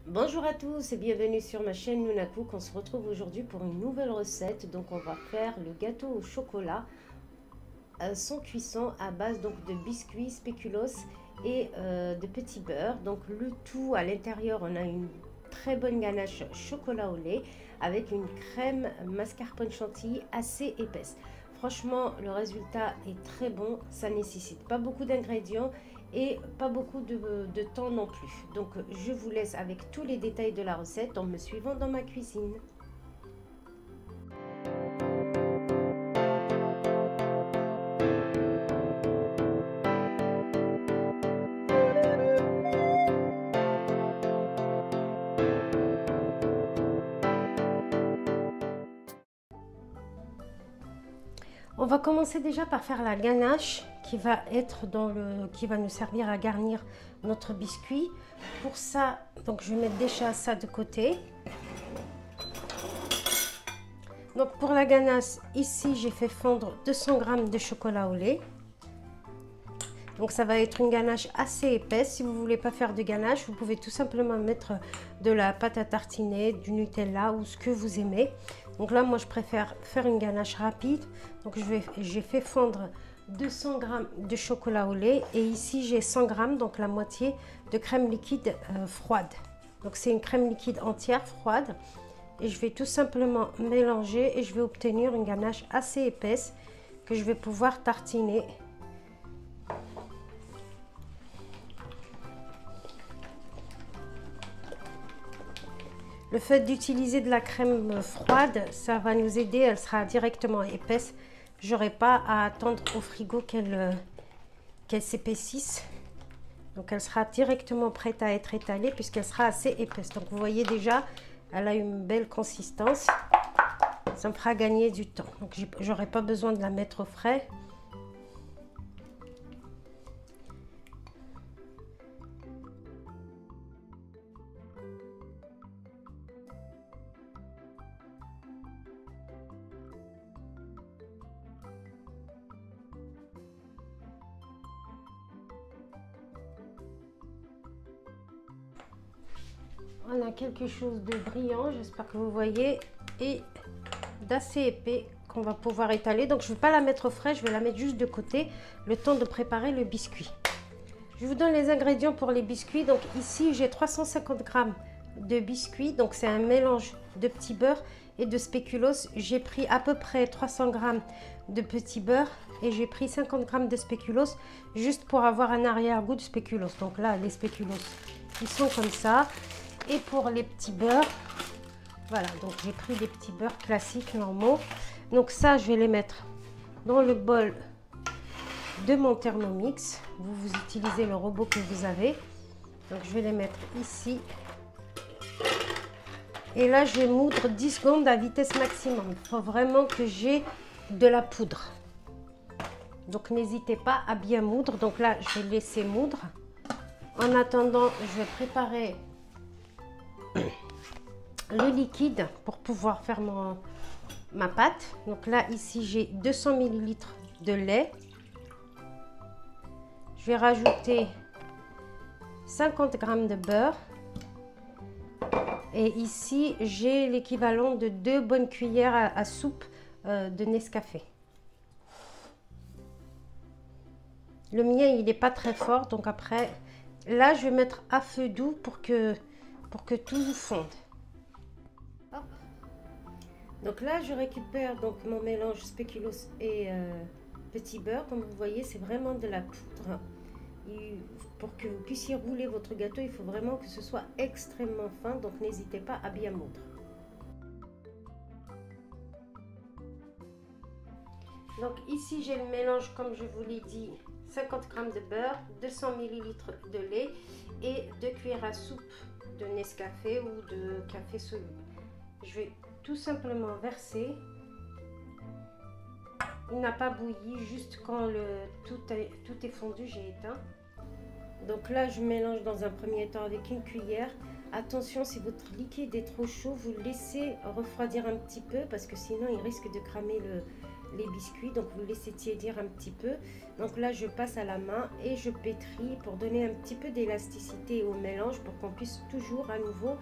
Bonjour à tous et bienvenue sur ma chaîne Nuna Cook. On se retrouve aujourd'hui pour une nouvelle recette. Donc on va faire le gâteau au chocolat sans cuisson à base donc de biscuits spéculoos et de petit beurre. Donc le tout à l'intérieur, on a une très bonne ganache chocolat au lait avec une crème mascarpone chantilly assez épaisse. Franchement, le résultat est très bon. Ça nécessite pas beaucoup d'ingrédients et pas beaucoup de temps non plus. Donc je vous laisse avec tous les détails de la recette en me suivant dans ma cuisine. On va commencer déjà par faire la ganache qui va être qui va nous servir à garnir notre biscuit. Pour ça, donc je vais mettre déjà ça de côté. Donc pour la ganache, ici j'ai fait fondre 200 g de chocolat au lait. Donc ça va être une ganache assez épaisse. Si vous ne voulez pas faire de ganache, vous pouvez tout simplement mettre de la pâte à tartiner, du Nutella ou ce que vous aimez. Donc là, moi, je préfère faire une ganache rapide. Donc j'ai fait fondre 200 g de chocolat au lait. Et ici, j'ai 100 g, donc la moitié de crème liquide froide. Donc c'est une crème liquide entière froide. Et je vais tout simplement mélanger et je vais obtenir une ganache assez épaisse que je vais pouvoir tartiner. Le fait d'utiliser de la crème froide, ça va nous aider, elle sera directement épaisse. J'aurai pas à attendre au frigo qu'elle s'épaississe. Donc elle sera directement prête à être étalée puisqu'elle sera assez épaisse. Donc vous voyez déjà, elle a une belle consistance. Ça me fera gagner du temps. Donc j'aurai pas besoin de la mettre au frais. On a quelque chose de brillant, j'espère que vous voyez, et d'assez épais qu'on va pouvoir étaler. Donc je ne vais pas la mettre au frais, je vais la mettre juste de côté, le temps de préparer le biscuit. Je vous donne les ingrédients pour les biscuits. Donc ici j'ai 350 g de biscuits, donc c'est un mélange de petit beurre et de spéculoos. J'ai pris à peu près 300 g de petit beurre et j'ai pris 50 g de spéculoos juste pour avoir un arrière-goût de spéculoos. Donc là les spéculoos ils sont comme ça. Et pour les petits beurres, voilà, donc j'ai pris des petits beurres classiques normaux. Donc ça, je vais les mettre dans le bol de mon Thermomix. Vous utilisez le robot que vous avez. Donc je vais les mettre ici. Et là, je vais moudre 10 secondes à vitesse maximum. Il faut vraiment que j'ai de la poudre. Donc n'hésitez pas à bien moudre. Donc là, je vais laisser moudre. En attendant, je vais préparer le liquide pour pouvoir faire ma pâte. Donc là ici j'ai 200 ml de lait. Je vais rajouter 50 g de beurre et ici j'ai l'équivalent de 2 bonnes cuillères à soupe de Nescafé. Le mien il n'est pas très fort, donc après là je vais mettre à feu doux pour que tout fonde. Donc là, je récupère donc mon mélange spéculoos et petit beurre. Comme vous voyez, c'est vraiment de la poudre. Et pour que vous puissiez rouler votre gâteau, il faut vraiment que ce soit extrêmement fin. Donc n'hésitez pas à bien moudre. Donc ici, j'ai le mélange, comme je vous l'ai dit, 50 g de beurre, 200 ml de lait et 2 cuillères à soupe de Nescafé ou de café soluble. Je vais tout simplement verser. Il n'a pas bouilli, juste quand tout est fondu, j'ai éteint. Donc là, je mélange dans un premier temps avec une cuillère. Attention, si votre liquide est trop chaud, vous le laissez refroidir un petit peu parce que sinon il risque de cramer les biscuits. Donc vous laissez tiédir un petit peu. Donc là je passe à la main et je pétris pour donner un petit peu d'élasticité au mélange pour qu'on puisse toujours à nouveau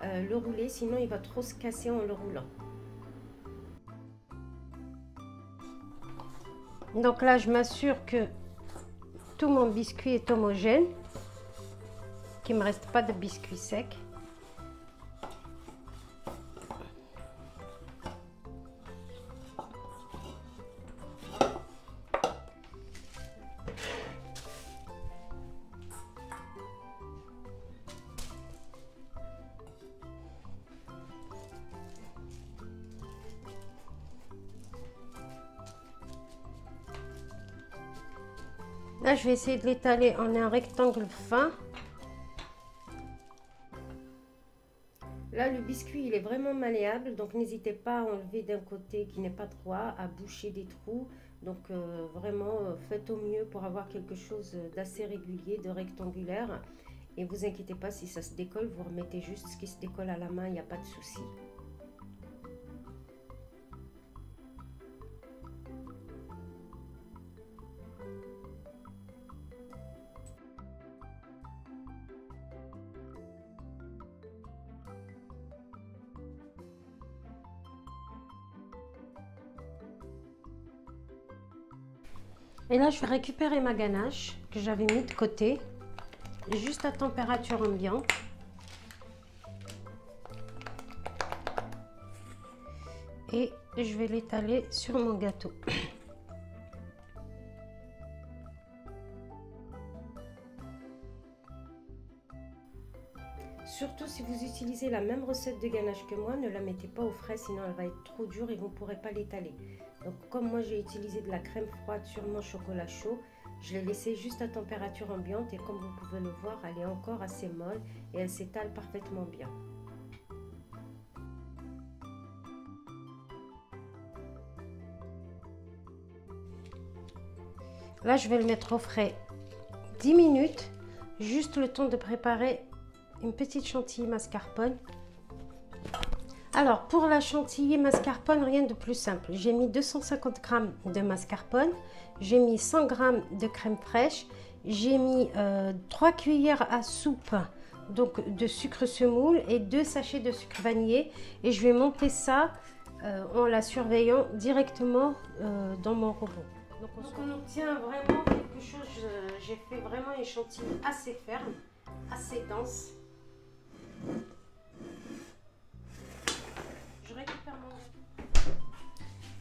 le rouler, sinon il va trop se casser en le roulant. Donc là je m'assure que tout mon biscuit est homogène, qu'il ne me reste pas de biscuit sec. Là, je vais essayer de l'étaler en un rectangle fin. Là, le biscuit, il est vraiment malléable, donc n'hésitez pas à enlever d'un côté qui n'est pas droit, à boucher des trous. Donc vraiment, faites au mieux pour avoir quelque chose d'assez régulier, de rectangulaire. Et vous inquiétez pas, si ça se décolle, vous remettez juste ce qui se décolle à la main, il n'y a pas de souci. Et là, je vais récupérer ma ganache que j'avais mis de côté, juste à température ambiante. Et je vais l'étaler sur mon gâteau. Surtout si vous utilisez la même recette de ganache que moi, ne la mettez pas au frais, sinon elle va être trop dure et vous ne pourrez pas l'étaler. Donc comme moi j'ai utilisé de la crème froide sur mon chocolat chaud, je l'ai laissé juste à température ambiante et comme vous pouvez le voir, elle est encore assez molle et elle s'étale parfaitement bien. Là je vais le mettre au frais 10 minutes, juste le temps de préparer une petite chantilly mascarpone. Alors pour la chantilly mascarpone, rien de plus simple. J'ai mis 250 g de mascarpone, j'ai mis 100 g de crème fraîche, j'ai mis 3 cuillères à soupe donc de sucre semoule et 2 sachets de sucre vanillé et je vais monter ça en la surveillant directement dans mon robot. Donc on obtient vraiment quelque chose, j'ai fait vraiment une chantilly assez ferme, assez dense. Je récupère mon gâteau.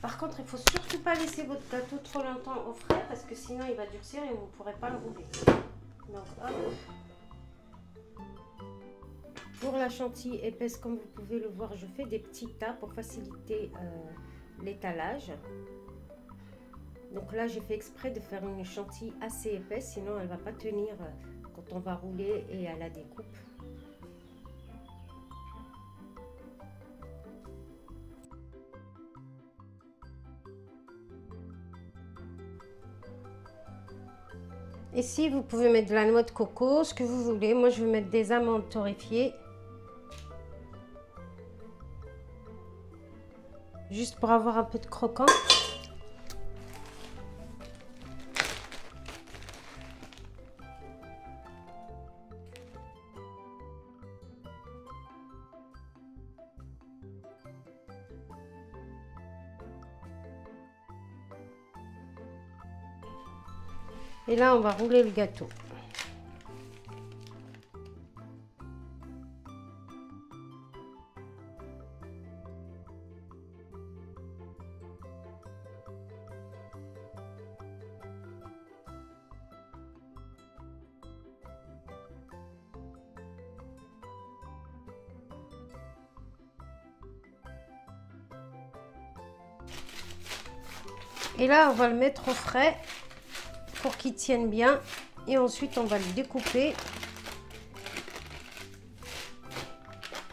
Par contre, il ne faut surtout pas laisser votre gâteau trop longtemps au frais parce que sinon il va durcir et vous ne pourrez pas le rouler. Donc, hop. Pour la chantilly épaisse, comme vous pouvez le voir, je fais des petits tas pour faciliter l'étalage. Donc là, j'ai fait exprès de faire une chantilly assez épaisse, sinon elle ne va pas tenir quand on va rouler et à la découpe. Ici, vous pouvez mettre de la noix de coco, ce que vous voulez. Moi, je vais mettre des amandes torréfiées. Juste pour avoir un peu de croquant. Et là, on va rouler le gâteau. Et là, on va le mettre au frais pour qu'il tienne bien. Et ensuite, on va le découper.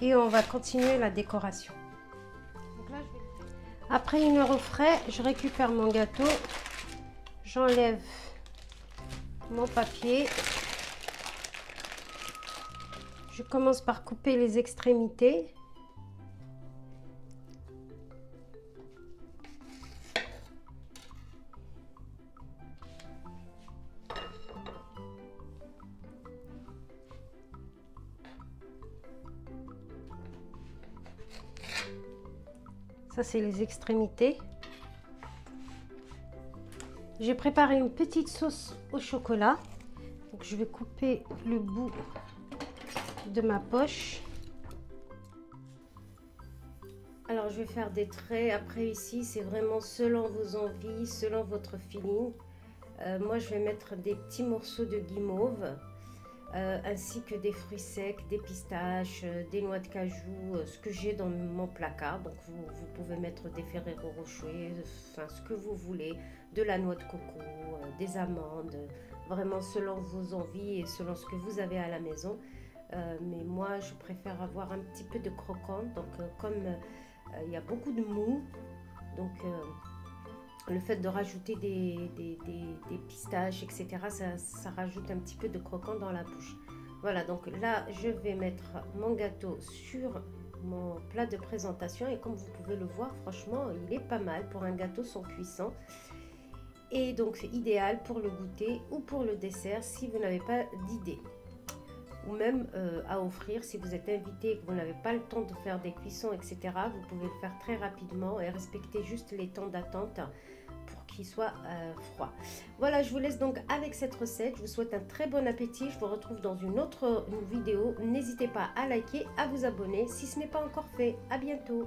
Et on va continuer la décoration. Donc là, après 1 heure au frais, je récupère mon gâteau. J'enlève mon papier. Je commence par couper les extrémités. Ça, c'est les extrémités. J'ai préparé une petite sauce au chocolat. Donc, je vais couper le bout de ma poche. Alors, je vais faire des traits. Après, ici, c'est vraiment selon vos envies, selon votre feeling. Moi, je vais mettre des petits morceaux de guimauve. Ainsi que des fruits secs, des pistaches, des noix de cajou, ce que j'ai dans mon placard. Donc vous pouvez mettre des Ferrero Rocher, enfin ce que vous voulez, de la noix de coco, des amandes, vraiment selon vos envies et selon ce que vous avez à la maison. Mais moi je préfère avoir un petit peu de croquant, donc comme il y a beaucoup de mou, donc le fait de rajouter des pistaches, etc., ça rajoute un petit peu de croquant dans la bouche. Voilà, donc là, je vais mettre mon gâteau sur mon plat de présentation. Et comme vous pouvez le voir, franchement, il est pas mal pour un gâteau sans cuisson. Et donc, c'est idéal pour le goûter ou pour le dessert si vous n'avez pas d'idée. Ou même à offrir si vous êtes invité et que vous n'avez pas le temps de faire des cuissons, etc. Vous pouvez le faire très rapidement et respecter juste les temps d'attente pour qu'il soit froid. Voilà, je vous laisse donc avec cette recette. Je vous souhaite un très bon appétit. Je vous retrouve dans une autre vidéo. N'hésitez pas à liker, à vous abonner si ce n'est pas encore fait. À bientôt.